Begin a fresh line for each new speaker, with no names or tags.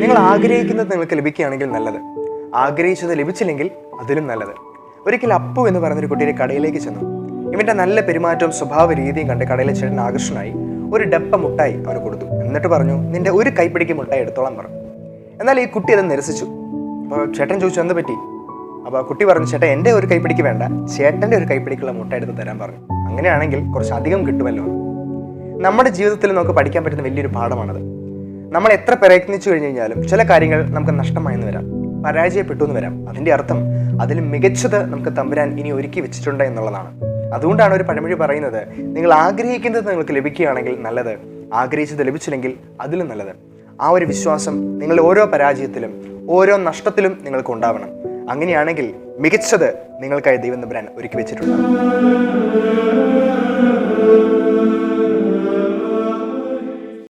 നിങ്ങൾ ആഗ്രഹിക്കുന്നത് നിങ്ങൾക്ക് ലഭിക്കുകയാണെങ്കിൽ നല്ലത്, ആഗ്രഹിച്ചത് ലഭിച്ചില്ലെങ്കിൽ അതിലും നല്ലത്. ഒരിക്കൽ അപ്പു എന്ന് പറഞ്ഞൊരു കുട്ടിയുടെ കടയിലേക്ക് ചെന്നു. ഇവന്റെ നല്ല പെരുമാറ്റവും സ്വഭാവ രീതിയും കണ്ട് കടയിലെ ചേട്ടൻ ആകർഷണമായി ഒരു ഡപ്പ മുട്ടായി അവന് കൊടുത്തു. എന്നിട്ട് പറഞ്ഞു, നിന്റെ ഒരു കൈപ്പിടിക്ക് മുട്ടായി എടുത്തോളാൻ പറഞ്ഞു. എന്നാൽ ഈ കുട്ടി അത് നിരസിച്ചു. അപ്പോൾ ചേട്ടൻ ചോദിച്ചു, എന്ത് പറ്റി? അപ്പോൾ കുട്ടി പറഞ്ഞു, ചേട്ടൻ എൻ്റെ ഒരു കൈപ്പിടിക്ക് വേണ്ട, ചേട്ടൻ്റെ ഒരു കൈപ്പിടിക്കുള്ള മുട്ട എടുത്ത് തരാൻ പറഞ്ഞു. അങ്ങനെയാണെങ്കിൽ കുറച്ച് അധികം കിട്ടുമല്ലോ. നമ്മുടെ ജീവിതത്തിൽ നമുക്ക് പഠിക്കാൻ പറ്റുന്ന വലിയൊരു പാഠമാണത്. നമ്മൾ എത്ര പ്രയത്നിച്ചു കഴിഞ്ഞു കഴിഞ്ഞാലും ചില കാര്യങ്ങൾ നമുക്ക് നഷ്ടമായെന്ന് വരാം, പരാജയപ്പെട്ടു എന്ന് വരാം. അതിൻ്റെ അർത്ഥം അതിൽ മികച്ചത് നമുക്ക് തമ്പുരാൻ ഇനി ഒരുക്കി വെച്ചിട്ടുണ്ട് എന്നുള്ളതാണ്. അതുകൊണ്ടാണ് ഒരു പഴമൊഴി പറയുന്നത്, നിങ്ങൾ ആഗ്രഹിക്കുന്നത് നിങ്ങൾക്ക് ലഭിക്കുകയാണെങ്കിൽ നല്ലത്, ആഗ്രഹിച്ചത് ലഭിച്ചില്ലെങ്കിൽ അതിലും നല്ലത്. ആ ഒരു വിശ്വാസം നിങ്ങളുടെ ഓരോ പരാജയത്തിലും ഓരോ നഷ്ടത്തിലും നിങ്ങൾക്ക് ഉണ്ടാവണം. അങ്ങനെയാണെങ്കിൽ മികച്ചത് നിങ്ങൾക്കായി ദൈവം തമ്പുരാൻ ഒരുക്കി വെച്ചിട്ടുണ്ട്.